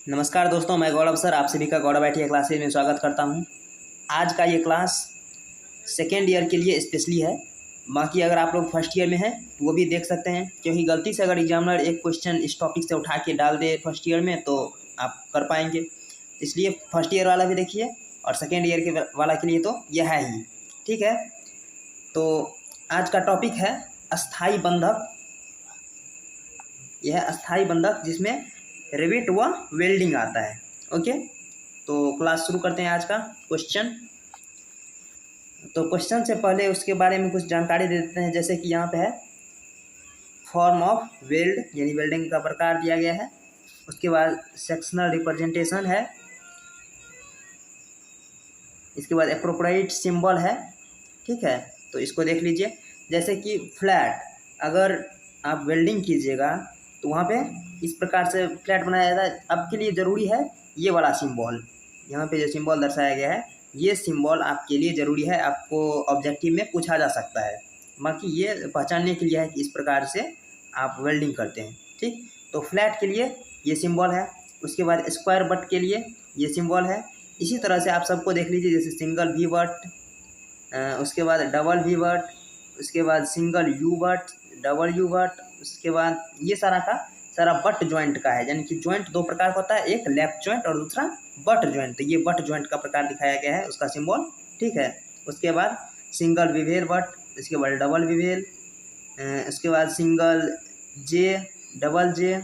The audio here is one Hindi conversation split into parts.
नमस्कार दोस्तों, मैं गौरव सर आप सभी का गौरव आईटी क्लासेज में स्वागत करता हूं। आज का ये क्लास सेकेंड ईयर के लिए स्पेशली है। बाकी अगर आप लोग फर्स्ट ईयर में हैं तो वो भी देख सकते हैं, क्योंकि गलती से अगर एग्जामिनर एक क्वेश्चन इस टॉपिक से उठा के डाल दे फर्स्ट ईयर में तो आप कर पाएंगे। इसलिए फर्स्ट ईयर वाला भी देखिए और सेकेंड ईयर के वाला के लिए तो यह है ही। ठीक है, तो आज का टॉपिक है अस्थाई बंधक। यह अस्थाई बंधक जिसमें रिविट व वेल्डिंग आता है। ओके, तो क्लास शुरू करते हैं। आज का क्वेश्चन, तो क्वेश्चन से पहले उसके बारे में कुछ जानकारी दे देते हैं। जैसे कि यहाँ पे है फॉर्म ऑफ वेल्ड, यानी वेल्डिंग का प्रकार दिया गया है। उसके बाद सेक्शनल रिप्रेजेंटेशन है। इसके बाद एप्रोप्रिएट सिंबल है। ठीक है, तो इसको देख लीजिए। जैसे कि फ्लैट, अगर आप वेल्डिंग कीजिएगा तो वहाँ पे इस प्रकार से फ्लैट बनाया जाता है। आपके लिए ज़रूरी है ये वाला सिंबल, यहाँ पे जो सिंबल दर्शाया गया है ये सिंबल आपके लिए ज़रूरी है। आपको ऑब्जेक्टिव में पूछा जा सकता है। बाकी ये पहचानने के लिए है कि इस प्रकार से आप वेल्डिंग करते हैं। ठीक, तो फ्लैट के लिए ये सिंबल है। उसके बाद स्क्वायर बट के लिए ये सिंबल है। इसी तरह से आप सबको देख लीजिए, जैसे सिंगल वी बट, उसके बाद डबल वी बट, उसके बाद single you but, double U but, उसके बाद ये सारा का सारा बट जॉइंट का है। यानी कि जॉइंट दो प्रकार का होता है, एक लेफ्ट जॉइंट और दूसरा बट जॉइंट। तो ये बट जॉइंट का प्रकार दिखाया गया है, उसका सिंबल। ठीक है, उसके बाद सिंगल विवेल बट, इसके बाद डबल विवेल, उसके बाद सिंगल जे, डबल जे,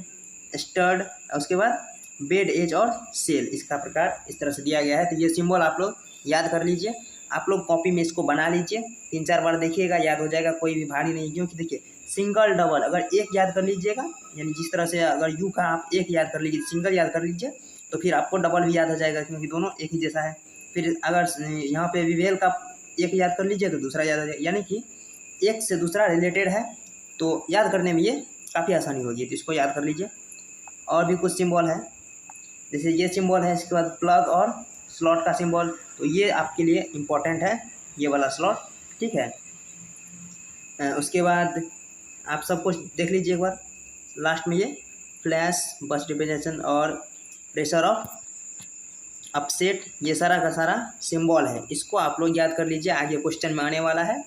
स्टड, उसके बाद बेड एज और सेल। इसका प्रकार इस तरह से दिया गया है। तो ये सिंबल आप लोग याद कर लीजिए। आप लोग कॉपी में इसको बना लीजिए, 3-4 बार देखिएगा, याद हो जाएगा, कोई भी भारी नहीं। क्योंकि देखिए सिंगल डबल अगर एक याद कर लीजिएगा, यानी जिस तरह से अगर यू का आप एक याद कर लीजिए, सिंगल याद कर लीजिए, तो फिर आपको डबल भी याद हो जाएगा, क्योंकि दोनों एक ही जैसा है। फिर अगर यहाँ पे विवेल का एक याद कर लीजिए तो दूसरा याद हो जाएगा, यानी कि एक से दूसरा रिलेटेड है, तो याद करने में ये काफ़ी आसानी होगी। तो इसको याद कर लीजिए। और भी कुछ सिंबल है, जैसे ये सिंबल है। इसके बाद प्लग और स्लॉट का सिंबल, तो ये आपके लिए इम्पोर्टेंट है, ये वाला स्लॉट। ठीक है, उसके बाद आप सब कुछ देख लीजिए एक बार। लास्ट में ये फ्लैश, बस रिप्रेजेंटेशन और प्रेशर ऑफ अपसेट, ये सारा का सारा सिंबल है। इसको आप लोग याद कर लीजिए, आगे क्वेश्चन में आने वाला है।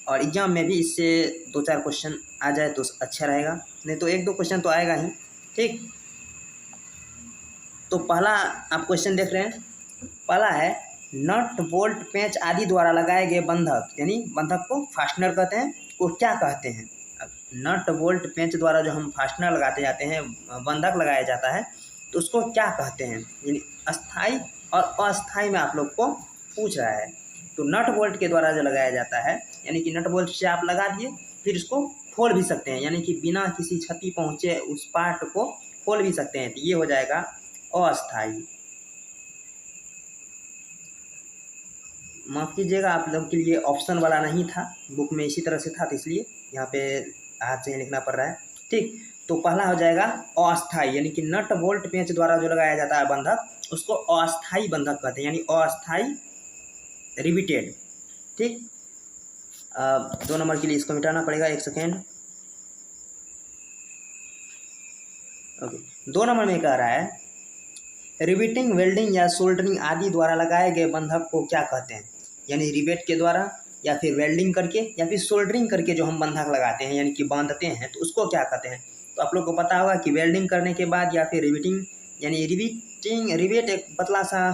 और एग्जाम में भी इससे 2-4 क्वेश्चन आ जाए तो अच्छा रहेगा, नहीं तो 1-2 क्वेश्चन तो आएगा ही। ठीक, तो पहला आप क्वेश्चन देख रहे हैं। पहला है नट बोल्ट पेंच आदि द्वारा लगाए गए बंधक, यानी बंधक को फास्टनर कहते हैं, को क्या कहते हैं। नट बोल्ट पेंच द्वारा जो हम फास्टनर लगाते जाते हैं, बंधक लगाया जाता है, तो उसको क्या कहते हैं। यानी अस्थाई और अस्थाई में आप लोग को पूछ रहा है। तो नट बोल्ट के द्वारा जो लगाया जाता है, यानी कि नट बोल्ट से आप लगा दिए, फिर इसको खोल भी सकते हैं, यानी कि बिना किसी क्षति पहुँचे उस पार्ट को खोल भी सकते हैं। तो ये हो जाएगा अस्थाई। माफ़ कीजिएगा, आप लोग के लिए ऑप्शन वाला नहीं था, बुक में इसी तरह से था, तो इसलिए यहाँ पे हाथ से लिखना पड़ रहा है। ठीक, तो पहला हो जाएगा अस्थाई, यानी कि नट बोल्ट पेंच द्वारा जो लगाया जाता है बंधक, उसको अस्थाई बंधक कहते हैं, यानी अस्थाई रिविटेड। ठीक, 2 नंबर के लिए इसको मिटाना पड़ेगा, 1 सेकेंड। ओके, 2 नंबर में कह रहा है रिविटिंग, वेल्डिंग या सोल्डरिंग आदि द्वारा लगाए गए बंधक को क्या कहते हैं। यानी रिवेट के द्वारा या फिर वेल्डिंग करके या फिर सोल्डरिंग करके जो हम बंधक लगाते हैं, यानी कि बांधते हैं, तो उसको क्या कहते हैं। तो आप लोग को पता होगा कि वेल्डिंग करने के बाद या फिर रिविटिंग, यानी रिवेट एक पतला सा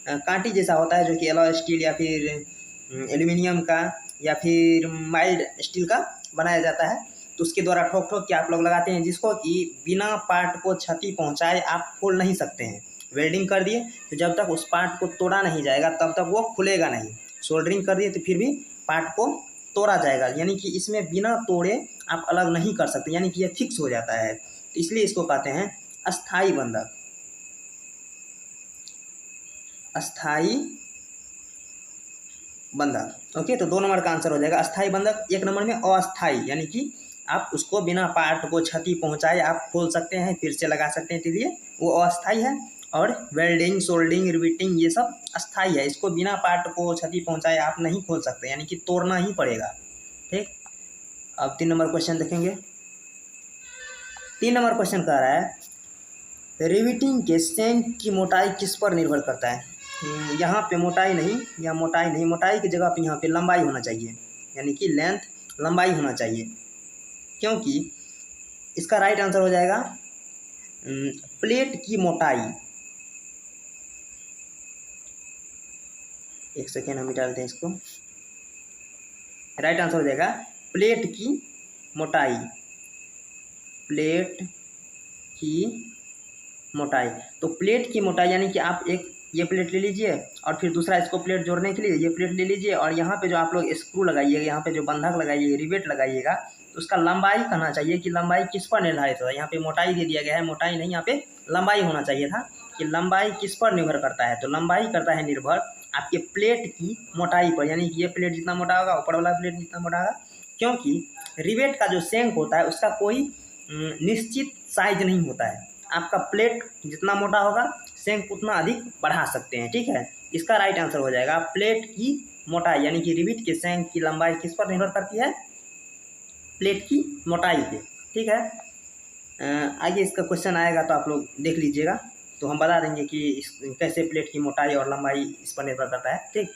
कांटी जैसा होता है, जो कि एलॉय स्टील या फिर एल्यूमिनियम का या फिर माइल्ड स्टील का बनाया जाता है। तो उसके द्वारा ठोक ठोक के आप लोग लगाते हैं, जिसको कि बिना पार्ट को क्षति पहुँचाए आप खोल नहीं सकते हैं। वेल्डिंग कर दिए तो जब तक उस पार्ट को तोड़ा नहीं जाएगा तब तक वो खुलेगा नहीं। सोल्डरिंग कर दिए तो फिर भी पार्ट को तोड़ा जाएगा, यानी कि इसमें बिना तोड़े आप अलग नहीं कर सकते, यानी कि ये फिक्स हो जाता है। तो इसलिए इसको कहते हैं अस्थाई बंधक। अस्थाई बंधक। ओके, तो 2 नंबर का आंसर हो जाएगा अस्थाई बंधक। 1 नंबर में अस्थाई, यानी कि आप उसको बिना पार्ट को क्षति पहुंचाए आप खोल सकते हैं, फिर से लगा सकते हैं, इसलिए वो अस्थाई है। और वेल्डिंग, सोल्डिंग, रिविटिंग ये सब अस्थाई है। इसको बिना पार्ट को क्षति पहुंचाए आप नहीं खोल सकते, यानी कि तोड़ना ही पड़ेगा। ठीक, अब 3 नंबर क्वेश्चन देखेंगे। 3 नंबर क्वेश्चन कह रहा है रिवेटिंग के सेंक की मोटाई किस पर निर्भर करता है? यहाँ पे मोटाई नहीं, या मोटाई नहीं, मोटाई की जगह पे यहाँ पे लंबाई होना चाहिए, यानी कि लेंथ, लंबाई होना चाहिए, क्योंकि इसका राइट आंसर हो जाएगा प्लेट की मोटाई। एक सेकेंड हम मिटा देते हैं इसको। राइट आंसर हो जाएगा प्लेट की मोटाई, प्लेट की मोटाई। तो प्लेट की मोटाई यानी कि आप एक ये प्लेट ले लीजिए और फिर दूसरा इसको प्लेट जोड़ने के लिए ये प्लेट ले लीजिए, और यहाँ पे जो आप लोग स्क्रू लगाइएगा, यहाँ पे जो बंधक लगाइएगा, रिवेट लगाइएगा, तो उसका लंबाई कहना चाहिए कि लंबाई किस पर निर्धारित होता है। यहाँ पे मोटाई दे दिया गया है, मोटाई नहीं, यहाँ पे लंबाई होना चाहिए था कि लंबाई किस पर निर्भर करता है। तो लंबाई करता है निर्भर आपके प्लेट की मोटाई पर, यानी कि ये प्लेट जितना मोटा होगा, ऊपर वाला प्लेट जितना मोटा होगा, क्योंकि रिवेट का जो सेंक होता है उसका कोई निश्चित साइज नहीं होता है। आपका प्लेट जितना मोटा होगा सेंक उतना अधिक बढ़ा सकते हैं, ठीक है। इसका राइट आंसर हो जाएगा प्लेट की मोटाई, यानी कि रिवेट के सेंक की लंबाई किस पर निर्भर करती है? प्लेट की मोटाई पे, ठीक है। आगे इसका क्वेश्चन आएगा तो आप लोग देख लीजिएगा, तो हम बता देंगे कि कैसे प्लेट की मोटाई और लंबाई इस पर निर्भर करता है, ठीक।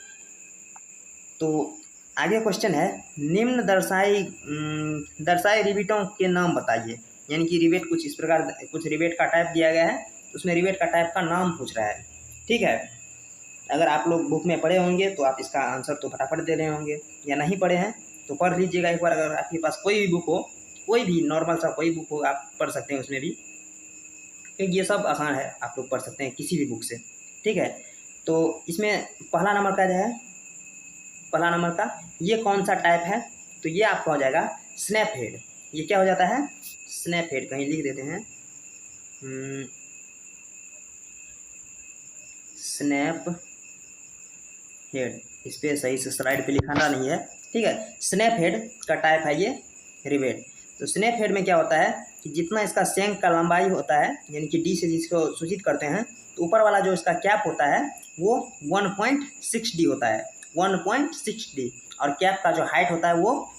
तो आगे क्वेश्चन है, निम्न दर्शाए रिवेटों के नाम बताइए। यानी कि रिवेट कुछ इस प्रकार, कुछ रिवेट का टाइप दिया गया है, उसमें रिवेट का टाइप का नाम पूछ रहा है, ठीक है। अगर आप लोग बुक में पढ़े होंगे तो आप इसका आंसर तो फटाफट दे रहे होंगे, या नहीं पढ़े हैं तो पढ़ लीजिएगा एक बार। अगर आपके पास कोई भी बुक हो, कोई भी नॉर्मल सा कोई बुक हो, आप पढ़ सकते हैं उसमें भी, क्योंकि ये सब आसान है, आप लोग पढ़ सकते हैं किसी भी बुक से, ठीक है। तो इसमें पहला नंबर का जो है, पहला नंबर का ये कौन सा टाइप है? तो ये आपका हो जाएगा स्नैप हेड। ये क्या हो जाता है? Snap head. कहीं लिख देते हैं, स्नैप हेड। इस पर सही से स्लाइड पे लिखाना नहीं है, ठीक है। स्नैप हेड का टाइप है ये रिवेट। तो स्नैप हेड में क्या होता है कि जितना इसका सेंक का लंबाई होता है, यानी कि डी से जिसको सूचित करते हैं, तो ऊपर वाला जो इसका कैप होता है वो 1.6 डी होता है, 1.6 डी, और कैप का जो हाइट होता है वो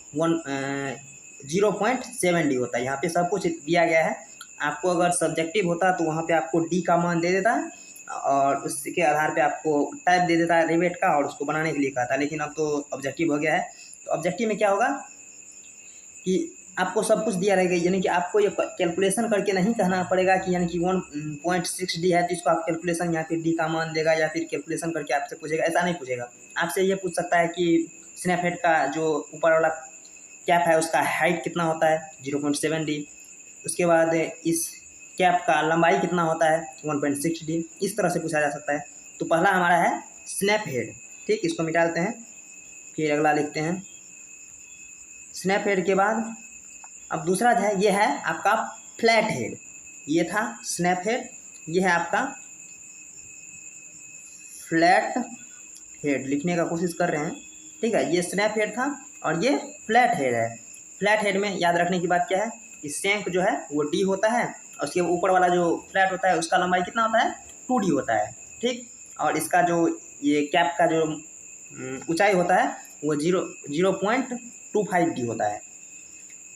0.7 डी होता है। यहाँ पे सब कुछ दिया गया है। आपको अगर सब्जेक्टिव होता तो वहाँ पे आपको डी का मान दे देता है और उसके आधार पे आपको टाइप दे देता है रिवेट का, और उसको बनाने के लिए कहता है। लेकिन अब तो ऑब्जेक्टिव हो गया है, तो ऑब्जेक्टिव में क्या होगा कि आपको सब कुछ दिया रहेगा, यानी कि आपको ये कैलकुलेशन करके नहीं कहना पड़ेगा कि यानी कि 1.6 डी है तो इसको आप कैलकुलेशन यहाँ पे डी का मान देगा, या फिर कैलकुलेशन करके आपसे पूछेगा, ऐसा नहीं पूछेगा। आपसे ये पूछ सकता है कि स्नैप हेड का जो ऊपर वाला कैप है उसका हाइट कितना होता है, 0.7 डी। उसके बाद इस कैप का लंबाई कितना होता है, 1.6 डी। इस तरह से पूछा जा सकता है। तो पहला हमारा है स्नैप हेड, ठीक। इसको मिटा देते हैं, फिर अगला लिखते हैं। स्नैप हेड के बाद अब दूसरा जो है ये है आपका फ्लैट हेड। ये था स्नैप हेड, ये है आपका फ्लैट हेड। लिखने का कोशिश कर रहे हैं, ठीक है। ये स्नैप हेड था और ये फ्लैट हेड है। फ्लैट हेड में याद रखने की बात क्या है, इस सेंक जो है वो डी होता है, और उसके ऊपर वाला जो फ्लैट होता है उसका लंबाई कितना होता है, 2D होता है, ठीक। और इसका जो ये कैप का जो ऊंचाई होता है वो 0.25D होता है।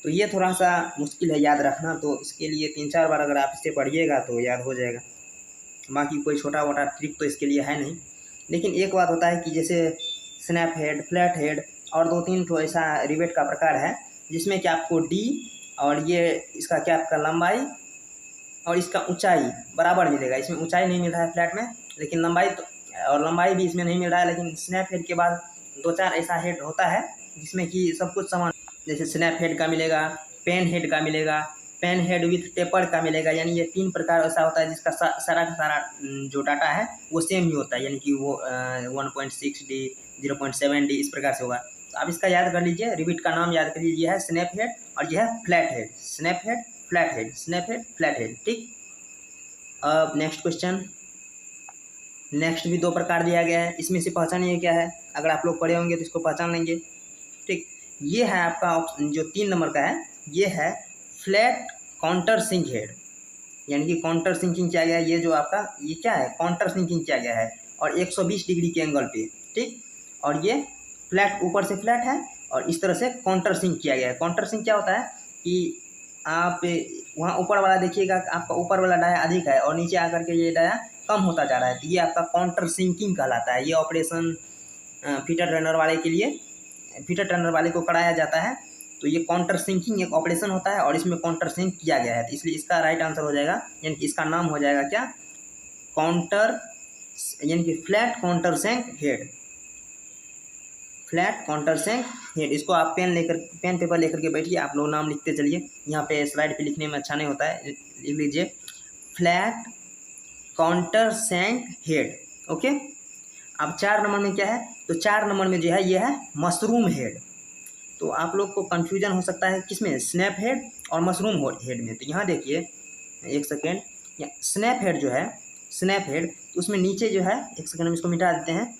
तो ये थोड़ा सा मुश्किल है याद रखना, तो इसके लिए 3-4 बार अगर आप इसे पढ़िएगा तो याद हो जाएगा। बाकी कोई छोटा मोटा ट्रिक तो इसके लिए है नहीं। लेकिन एक बात होता है कि जैसे स्नैप हेड, फ्लैट हेड और 2-3 तो ऐसा रिवेट का प्रकार है जिसमें कि आपको डी और ये इसका कैप का लंबाई और इसका ऊंचाई बराबर मिलेगा। इसमें ऊंचाई नहीं मिल रहा है फ्लैट में, लेकिन लंबाई तो, और लंबाई भी इसमें नहीं मिल रहा है। लेकिन स्नैप हेड के बाद 2-4 ऐसा हेड होता है जिसमें कि सब कुछ समान, जैसे स्नैप हेड का मिलेगा, पेन हेड का मिलेगा, पेन हेड विथ टेपर का मिलेगा। यानी ये 3 प्रकार ऐसा होता है जिसका सारा का सारा जो डाटा है वो सेम ही होता है, यानी कि वो 1.6D, 0.7D इस प्रकार से होगा। तो आप इसका याद कर लीजिए, रिविट का नाम याद कर लीजिए। ये है स्नैप हेड और यह है flat head. Snap head, flat head, snap head, flat head, ठीक। अब नेक्स्ट क्वेश्चन। नेक्स्ट भी 2 प्रकार दिया गया है, इसमें से पहचानिए क्या है। अगर आप लोग पढ़े होंगे तो इसको पहचान लेंगे, ठीक। ये है आपका जो 3 नंबर का है, ये है फ्लैट काउंटर सिंक हेड। यानी कि काउंटर सिंकिंग किया गया है, ये जो आपका ये क्या है, काउंटर सिंकिंग किया गया है और 120 डिग्री के एंगल पे, ठीक। और ये फ्लैट, ऊपर से फ्लैट है और इस तरह से काउंटर सिंक किया गया है। काउंटर सिंक क्या होता है कि आप वहाँ ऊपर वाला देखिएगा आपका ऊपर वाला डाया अधिक है और नीचे आकर के ये डाया कम होता जा रहा है, तो ये आपका काउंटर सिंकिंग कहलाता है। ये ऑपरेशन फीटर रनर वाले के लिए, फीटर टर्नर वाले को कराया जाता है। तो ये काउंटर सिंकिंग एक ऑपरेशन होता है और इसमें काउंटर सिंक किया गया है, तो इसलिए इसका राइट आंसर हो जाएगा, यानी कि इसका नाम हो जाएगा क्या, काउंटर, यानी कि flat counter sink head, flat counter sink head. इसको आप पेन पेपर लेकर के बैठिए, आप लोग नाम लिखते चलिए, यहाँ पे स्लाइड पे लिखने में अच्छा नहीं होता है, लिख लीजिए flat counter sink head. Okay, अब 4 नंबर में क्या है, तो 4 नंबर में जो है ये है मशरूम हेड। तो आप लोग को कन्फ्यूजन हो सकता है किसमें, स्नैप हेड और मशरूम हेड में। तो यहाँ देखिए एक सेकेंड, स्नैप हेड जो है, स्नैप हेड, तो उसमें नीचे जो है, एक सेकेंड हम इसको मिटा देते हैं।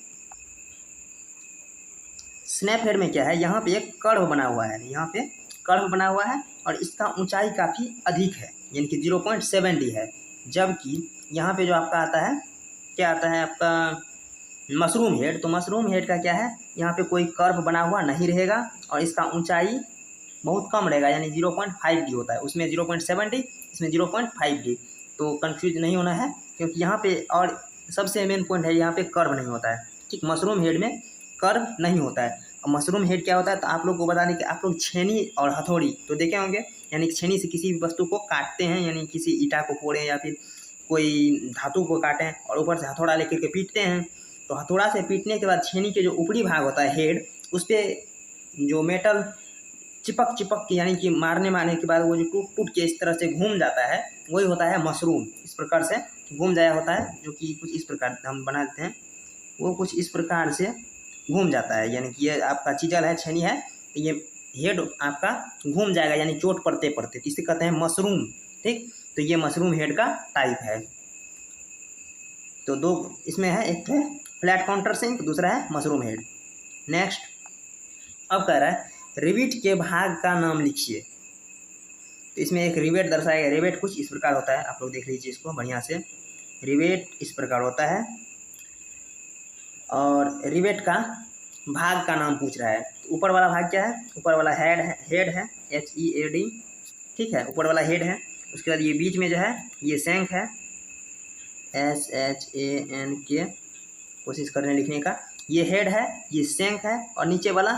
स्नैप हेड में क्या है, यहाँ पे एक कर्व बना हुआ है, यहाँ पे कर्व बना हुआ है और इसका ऊंचाई काफ़ी अधिक है, यानी कि 0.70 है। जबकि यहाँ पे जो आपका आता है, क्या आता है आपका मशरूम हेड, तो मशरूम हेड का क्या है, यहाँ पे कोई कर्व बना हुआ नहीं रहेगा और इसका ऊंचाई बहुत कम रहेगा, यानी 0.5D होता है, उसमें 0.70, इसमें 0.5D। तो कंफ्यूज नहीं होना है, क्योंकि यहाँ पे और सबसे मेन पॉइंट है, यहाँ पे कर्व नहीं होता है, ठीक, मशरूम हेड में कर्व नहीं होता है। और मशरूम हेड क्या होता है, तो आप लोग को बता दें कि आप लोग छेनी और हथौड़ी तो देखे होंगे, यानी कि छेनी से किसी भी वस्तु को काटते हैं, यानी किसी ईटा को फोड़ें या फिर कोई धातु को काटें और ऊपर से हथौड़ा लेकर के पीटते हैं। तो हथौड़ा से पीटने के बाद छेनी के जो ऊपरी भाग होता है हेड, उस पर जो मेटल चिपक के, यानी कि मारने के बाद वो जो टूट के इस तरह से घूम जाता है, वही होता है मशरूम। इस प्रकार से घूम जाया होता है, जो कि कुछ इस प्रकार हम बना देते हैं, वो कुछ इस प्रकार से घूम जाता है, यानी कि ये आपका चीजल है, छेनी है, तो ये हेड आपका घूम जाएगा, यानी चोट पड़ते पड़ते, तो इसे कहते हैं मशरूम, ठीक। तो ये मशरूम हेड का टाइप है। तो दो इसमें है, एक है फ्लैट काउंटर सिंक, दूसरा है मशरूम हेड। नेक्स्ट, अब कह रहा है रिवेट के भाग का नाम लिखिए। तो इसमें एक रिवेट दर्शाया गया, रिवेट कुछ इस प्रकार होता है, आप लोग देख लीजिए इसको बढ़िया से। रिवेट इस प्रकार होता है और रिवेट का भाग का नाम पूछ रहा है। तो ऊपर वाला भाग क्या है, ऊपर वाला हेड है HEAD, ठीक है, ऊपर वाला हेड है। उसके बाद ये बीच में जो है ये शंख है, SHANK, कोशिश कर रहे हैं लिखने का, ये हेड है, ये शंख है और नीचे वाला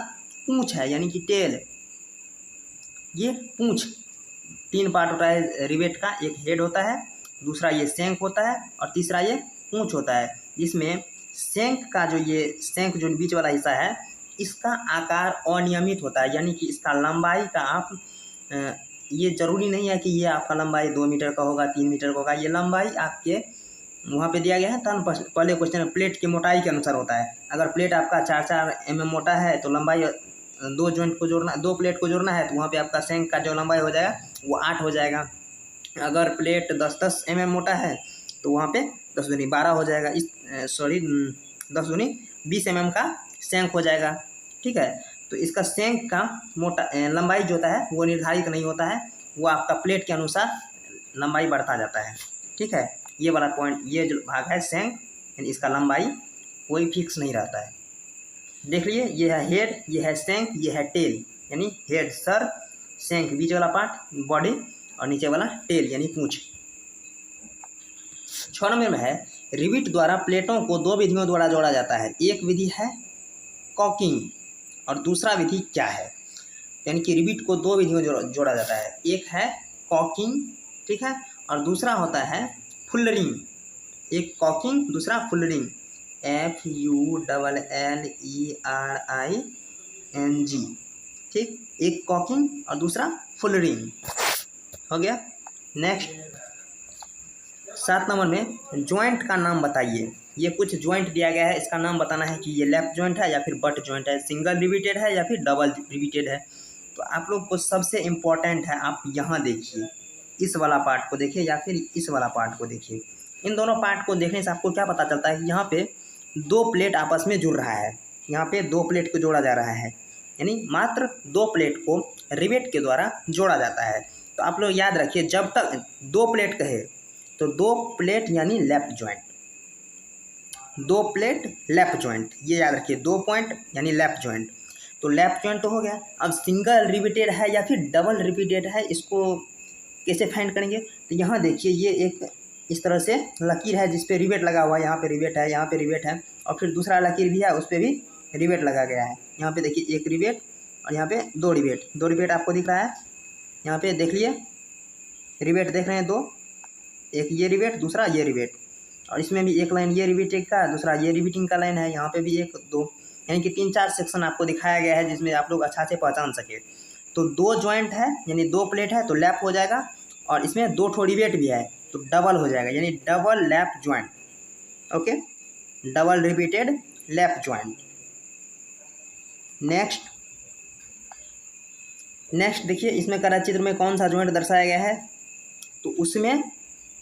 पूंछ है, यानी कि टेल, ये पूंछ। 3 पार्ट होता है रिवेट का, एक हेड होता है, दूसरा ये शंख होता है और तीसरा ये पूंछ होता है। जिसमें शंख का जो ये शंख जो बीच वाला हिस्सा है, इसका आकार अनियमित होता है, यानी कि इसका लंबाई का आप ये जरूरी नहीं है कि ये आपका लंबाई 2 मीटर का होगा, 3 मीटर का होगा, ये लंबाई आपके वहाँ पे दिया गया है। तो पहले क्वेश्चन में प्लेट की मोटाई के अनुसार होता है। अगर प्लेट आपका 4 mm मोटा है तो लंबाई 2 जॉइंट को जोड़ना, 2 प्लेट को जोड़ना है, तो वहाँ पे आपका शंख का जो लंबाई हो जाएगा वो 8 हो जाएगा। अगर प्लेट 10 mm मोटा है तो वहाँ पे 10 दूनी 12 हो जाएगा, 10 दूनी 20 mm का शंख हो जाएगा, ठीक है। तो इसका शंख का मोटा लंबाई जो होता है वो निर्धारित नहीं होता है, वो आपका प्लेट के अनुसार लंबाई बढ़ता जाता है, ठीक है। ये वाला पॉइंट, ये जो भाग है शंख, यानी इसका लंबाई कोई फिक्स नहीं रहता है। देख लिए, ये है हेड, ये है शंख, ये है टेल, यानी हेड सर, शंख बीच वाला पार्ट बॉडी और नीचे वाला टेल यानी पूंछ। 6 नंबर में है रिवेट द्वारा प्लेटों को 2 विधियों द्वारा जोड़ा जाता है। एक विधि है कॉकिंग और दूसरा विधि क्या है, यानी कि रिवेट को 2 विधियों जोड़ा जाता है। एक है कॉकिंग, ठीक है, और दूसरा होता है फुलरिंग। एक कॉकिंग, दूसरा फुलरिंग, FULLERING, ठीक। एक कॉकिंग और दूसरा फुलरिंग हो गया। नेक्स्ट 7 नंबर में जॉइंट का नाम बताइए। ये कुछ जॉइंट दिया गया है, इसका नाम बताना है कि ये लेफ्ट जॉइंट है या फिर बट जॉइंट है, सिंगल रिवेटेड है या फिर डबल रिवेटेड है। तो आप लोग को सबसे इम्पोर्टेंट है, आप यहाँ देखिए, इस वाला पार्ट को देखिए या फिर इस वाला पार्ट को देखिए। इन दोनों पार्ट को देखने से आपको क्या पता चलता है कि यहाँ पे 2 प्लेट आपस में जुड़ रहा है, यहाँ पे 2 प्लेट को जोड़ा जा रहा है, यानी मात्र 2 प्लेट को रिवेट के द्वारा जोड़ा जाता है। तो आप लोग याद रखिए, जब तक 2 प्लेट कहे तो 2 प्लेट यानी left joint, 2 plate left joint, ये याद रखिए, 2 पॉइंट यानी लेफ्ट जॉइंट। तो लेफ्ट जॉइंट तो हो गया। अब सिंगल रिवेटेड है या फिर डबल रिवेटेड है, इसको कैसे फाइंड करेंगे? तो यहाँ देखिए ये एक इस तरह से लकीर है जिस पे रिवेट लगा हुआ है, यहाँ पे रिवेट है, यहाँ पे रिवेट है, और फिर दूसरा लकीर भी है उस पर भी रिवेट लगा गया है। यहाँ पे देखिए एक रिवेट और यहाँ पे दो रिवेट आपको दिख रहा है। यहाँ पे देख लिए रिवेट देख रहे हैं दो, एक ये रिवेट दूसरा ये रिवेट, और इसमें भी एक लाइन ये रिवेटिंग का दूसरा ये रिवेटिंग का लाइन है। यहाँ पे भी एक दो, यानी कि 3-4 सेक्शन आपको दिखाया गया है जिसमें आप लोग अच्छा से पहचान सके। तो दो जॉइंट है यानी दो प्लेट है तो लैप हो जाएगा, और इसमें दो ठो रिवेट भी है तो डबल हो जाएगा, यानी double lap joint. Okay, double repeated lap joint. Next देखिए इसमें करा चित्र में कौन सा जॉइंट दर्शाया गया है? तो उसमें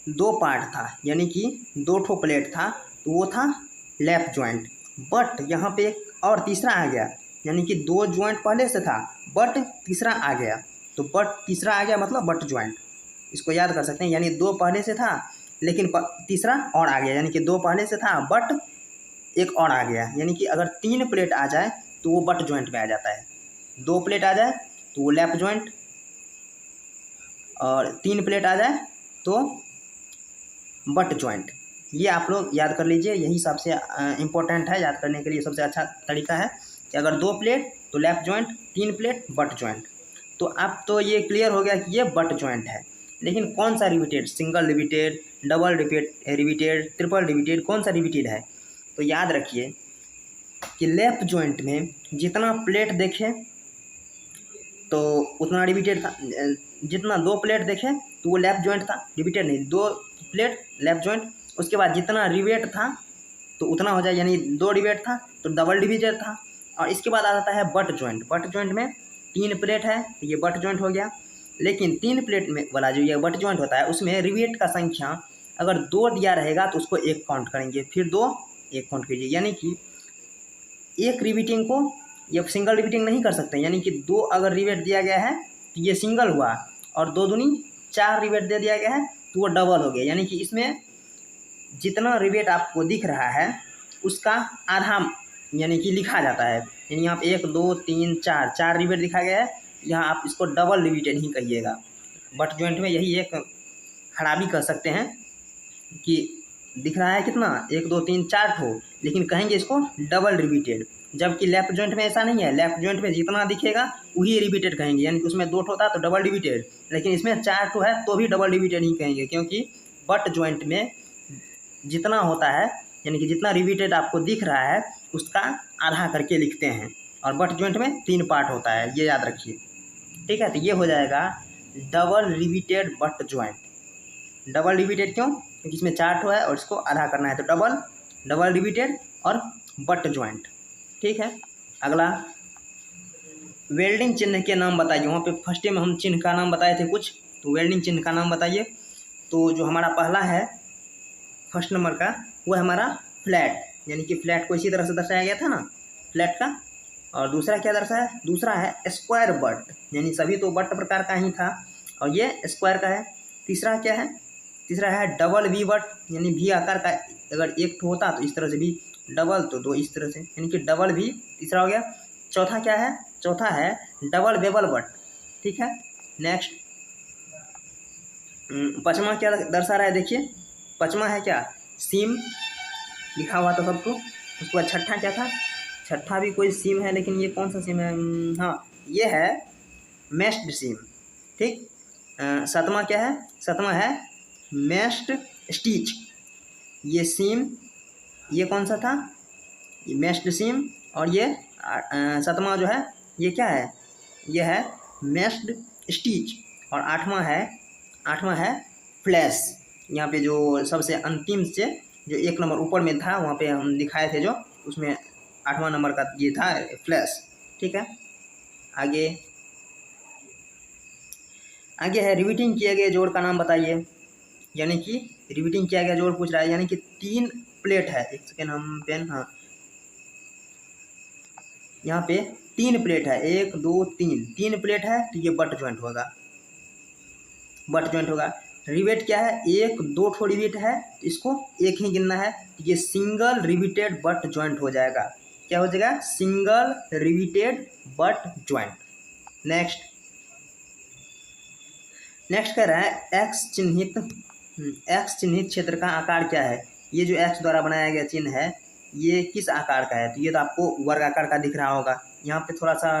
दो पार्ट था, यानी कि दो ठो प्लेट था, तो वो था लैप जॉइंट। बट यहाँ पे एक और तीसरा आ गया, यानी कि दो जॉइंट पहले से था बट तीसरा आ गया, तो बट तीसरा आ गया मतलब बट जॉइंट। इसको याद कर सकते हैं, यानी दो पहले से था लेकिन तीसरा और आ गया, यानी कि दो पहले से था बट एक और आ गया। यानी कि अगर 3 प्लेट आ जाए तो वो बट जॉइंट में आ जाता है, 2 प्लेट आ जाए तो वो लैप जॉइंट, और 3 प्लेट आ जाए तो बट जॉइंट। ये आप लोग याद कर लीजिए, यही सबसे इम्पोर्टेंट है, याद करने के लिए सबसे अच्छा तरीका है कि अगर 2 प्लेट तो lap joint, 3 plate butt joint. तो अब तो ये क्लियर हो गया कि ये बट जॉइंट है। लेकिन कौन सा repeated, single repeated, double repeated, triple repeated, कौन सा रिपीटेड है? तो याद रखिए कि लेफ्ट जॉइंट में जितना प्लेट देखे तो उतना रिपीटेड था, जितना 2 प्लेट देखे तो वो लेफ्ट जॉइंट था, रिपीटेड नहीं, 2 प्लेट लेफ्ट जॉइंट। उसके बाद जितना रिवेट था तो उतना हो जाए, यानी 2 रिवेट था तो डबल डिविजन था। और इसके बाद आ जाता है बट जॉइंट। बट जॉइंट में 3 प्लेट है तो ये बट जॉइंट हो गया। लेकिन 3 प्लेट में वाला जो ये बट जॉइंट होता है उसमें रिवेट का संख्या अगर 2 दिया रहेगा तो उसको 1 काउंट करेंगे, फिर 2 1 काउंट कीजिए, यानी कि एक रिपीटिंग को ये सिंगल रिपीटिंग नहीं कर सकते। यानी कि 2 अगर रिवेट दिया गया है तो ये सिंगल हुआ, और 2 दूनी 4 रिवेट दे दिया गया है तो वो डबल हो गया। यानी कि इसमें जितना रिवेट आपको दिख रहा है उसका आधा यानी कि लिखा जाता है। यानी यहाँ पे 1 2 3 4 रिवेट दिखा गया है, यहाँ आप इसको डबल रिपीटेड ही कहिएगा। बट जॉइंट में यही एक खराबी कह सकते हैं कि दिख रहा है कितना 1 2 3 4 ठो, लेकिन कहेंगे इसको डबल रिपीटेड, जबकि लेफ्ट जॉइंट में ऐसा नहीं है। लेफ्ट जॉइंट में जितना दिखेगा वही रिपीटेड कहेंगे, यानी कि उसमें 2 ठो था तो डबल रिपीटेड, लेकिन इसमें 4 ठो है तो भी डबल रिपीटेड ही कहेंगे, क्योंकि बट जॉइंट में जितना होता है यानी कि जितना रिपीटेड आपको दिख रहा है उसका आधा करके लिखते हैं, और बट जॉइंट में 3 पार्ट होता है, ये याद रखिए। ठीक है, तो ये हो जाएगा double repeated butt joint. Double repeated क्यों? क्योंकि इसमें 4 ठो है और इसको आधा करना है, तो डबल रिपीटेड और बट जॉइंट। ठीक है, अगला वेल्डिंग चिन्ह के नाम बताइए। वहाँ पे फर्स्ट में हम चिन्ह का नाम बताए थे कुछ, तो वेल्डिंग चिन्ह का नाम बताइए। तो जो हमारा पहला है फर्स्ट नंबर का वो है हमारा फ्लैट, यानी कि फ्लैट को इसी तरह से दर्शाया गया था ना, फ्लैट का। और दूसरा क्या दर्शाया? दूसरा है स्क्वायर बट, यानी सभी तो बट प्रकार का ही था और ये स्क्वायर का है। तीसरा क्या है? तीसरा है डबल वी बट, यानी भी आकार का अगर एक ठो होता तो इस तरह से भी, डबल तो 2 इस तरह से, यानी कि डबल भी तीसरा हो गया। चौथा क्या है? चौथा है डबल बेबल बट। ठीक है, नेक्स्ट पाँचवा क्या दर्शा रहा है? देखिए पाँचवा है क्या? सीम लिखा हुआ था सबको। उसके बाद छठा क्या था? छठा भी कोई सीम है, लेकिन ये कौन सा सीम है? हाँ, ये है मेस्ड सीम। ठीक, सातवां क्या है? सातवां है मेस्ड स्टिच। ये सीम, ये कौन सा था? ये मेस्ड सीम, और ये सातवां जो है ये क्या है? ये है मेस्ड स्टिच। और आठवां है फ्लैश। यहाँ पे जो सबसे अंतिम से जो 1 नंबर ऊपर में था वहाँ पे हम दिखाए थे, जो उसमें 8वां नंबर का ये था फ्लैश। ठीक है, आगे है रिपीटिंग किए गए जोड़ का नाम बताइए। यानी कि रिपीटिंग किया गया जोड़ पूछ रहा है, यानी कि 3 प्लेट है। एक सेकेंड, हम पेन, हाँ, यहाँ पे 3 प्लेट है, 1 2 3 प्लेट है तो ये बट जॉइंट होगा, बट जॉइंट होगा। रिवेट क्या है? 1 2 ठो रिवेट है तो इसको एक ही गिनना है, तो ये सिंगल रिवेटेड बट जॉइंट हो जाएगा। क्या हो जाएगा? Single riveted butt joint. Next next कह रहा है एक्स चिन्हित क्षेत्र का आकार क्या है। ये जो एक्स द्वारा बनाया गया चिन्ह है ये किस आकार का है, तो ये तो आपको वर्ग आकार का दिख रहा होगा। यहाँ पे थोड़ा सा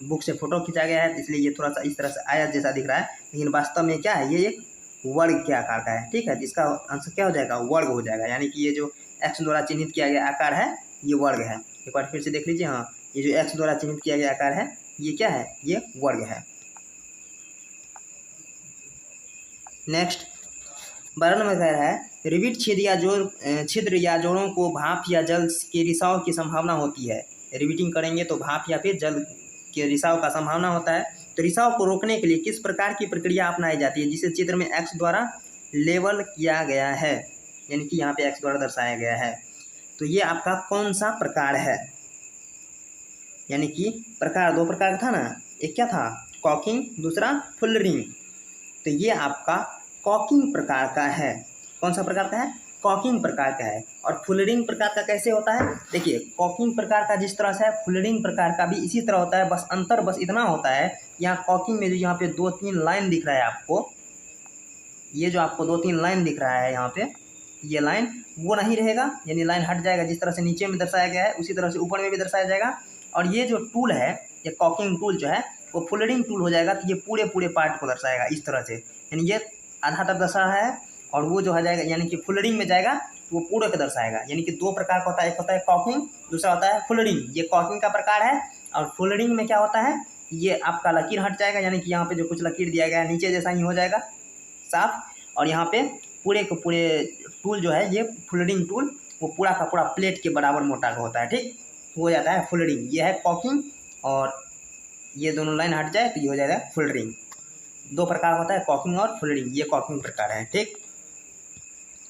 बुक से फोटो खींचा गया है इसलिए ये थोड़ा सा इस तरह से आयत जैसा दिख रहा है, लेकिन वास्तव में क्या है, ये एक वर्ग के आकार का है। ठीक है, इसका आंसर क्या हो जाएगा, वर्ग हो जाएगा। यानी कि ये जो एक्स द्वारा चिन्हित किया गया आकार है ये वर्ग है। एक बार फिर से देख लीजिए, हाँ ये जो एक्स द्वारा चिन्हित किया गया आकार है ये क्या है, ये वर्ग है। नेक्स्ट 12 नंबर कह रहा है रिविट छिद्र या जोड़ों को भाप या जल के रिसाव की संभावना होती है। रिविटिंग करेंगे तो भाप या फिर जल के रिसाव का संभावना होता है। तो रिसाव को रोकने के लिए किस प्रकार की प्रक्रिया अपनाई जाती है, जिसे चित्र में एक्स द्वारा लेबल किया गया है, यानी कि यहाँ पे एक्स द्वारा दर्शाया गया है। तो ये आपका कौन सा प्रकार है, यानी कि प्रकार दो प्रकार का था ना, एक क्या था कॉकिंग, दूसरा फुलरिंग। तो ये आपका कॉकिंग प्रकार का है। कौन सा प्रकार का है, कॉकिंग प्रकार का है। और फुलरिंग प्रकार का कैसे होता है, देखिए कॉकिंग प्रकार का जिस तरह से है फुलरिंग प्रकार का भी इसी तरह होता है, बस अंतर बस इतना होता है यहाँ कॉकिंग में जो यहाँ पे 2-3 लाइन दिख रहा है आपको, ये जो आपको 2-3 लाइन दिख रहा है यहाँ पे, ये लाइन वो नहीं रहेगा, यानी लाइन हट जाएगा। जिस तरह से नीचे में दर्शाया गया है उसी तरह से ऊपर में भी दर्शाया जाएगा। और ये जो टूल है, ये कॉकिंग टूल जो है वो फुलरिंग टूल हो जाएगा। तो ये पूरे पार्ट को दर्शाएगा इस तरह से, यानी ये आधा तक दर्शा है और वो जो हो जाएगा यानी कि फुलरिंग में जाएगा तो वो पूरे को दर्शाएगा। यानी कि दो प्रकार का होता है, एक होता है कॉकिंग, दूसरा होता है फुलरिंग। ये कॉकिंग का प्रकार है। और फुलरिंग में क्या होता है, ये आपका लकीर हट जाएगा, यानी कि यहाँ पे जो कुछ लकीर दिया गया है नीचे जैसा ही हो जाएगा साफ। और यहाँ पे पूरे के पूरे टूल जो है ये फुलरिंग टूल वो पूरा का पूरा प्लेट के बराबर मोटा का होता है। ठीक हो जाता है फुलरिंग। ये है कॉकिंग और ये दोनों लाइन हट जाए तो ये हो जाएगा फुलरिंग। दो प्रकार होता है कॉकिंग और फुलरिंग, ये कॉकिंग प्रकार है। ठीक,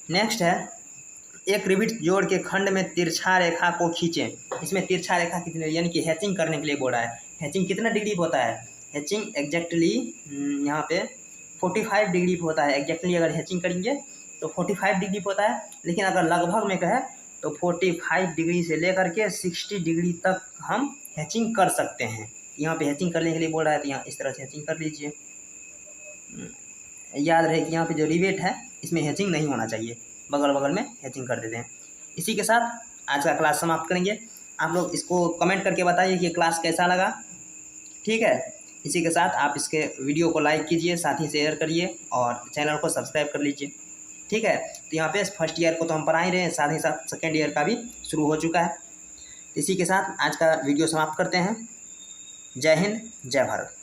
नेक्स्ट है एक रिविट जोड़ के खंड में तिरछा रेखा को खींचें। इसमें तिरछा रेखा कितने, यानी कि हैचिंग करने के लिए बोल रहा है। हैचिंग कितना डिग्री पे होता है, हैचिंग एग्जैक्टली यहाँ पे 45 डिग्री पे होता है। एग्जैक्टली अगर हैचिंग करेंगे तो 45 डिग्री पे होता है, लेकिन अगर लगभग में कहे तो 45 डिग्री से लेकर के 60 डिग्री तक हम हैचिंग कर सकते हैं। यहाँ पे हैचिंग करने के लिए बोल रहा है तो यहाँ इस तरह से हैचिंग कर लीजिए। याद रहे कि यहाँ पे जो रिवेट है इसमें हैचिंग नहीं होना चाहिए, बगल बगल में हैचिंग कर देते हैं। इसी के साथ आज का क्लास समाप्त करेंगे। आप लोग इसको कमेंट करके बताइए कि क्लास कैसा लगा। ठीक है, इसी के साथ आप इसके वीडियो को लाइक कीजिए, साथ ही शेयर करिए और चैनल को सब्सक्राइब कर लीजिए। ठीक है, तो यहाँ पे फर्स्ट ईयर को तो हम पढ़ा ही रहे हैं, साथ ही साथ सेकेंड ईयर का भी शुरू हो चुका है। इसी के साथ आज का वीडियो समाप्त करते हैं। जय हिंद, जय भारत।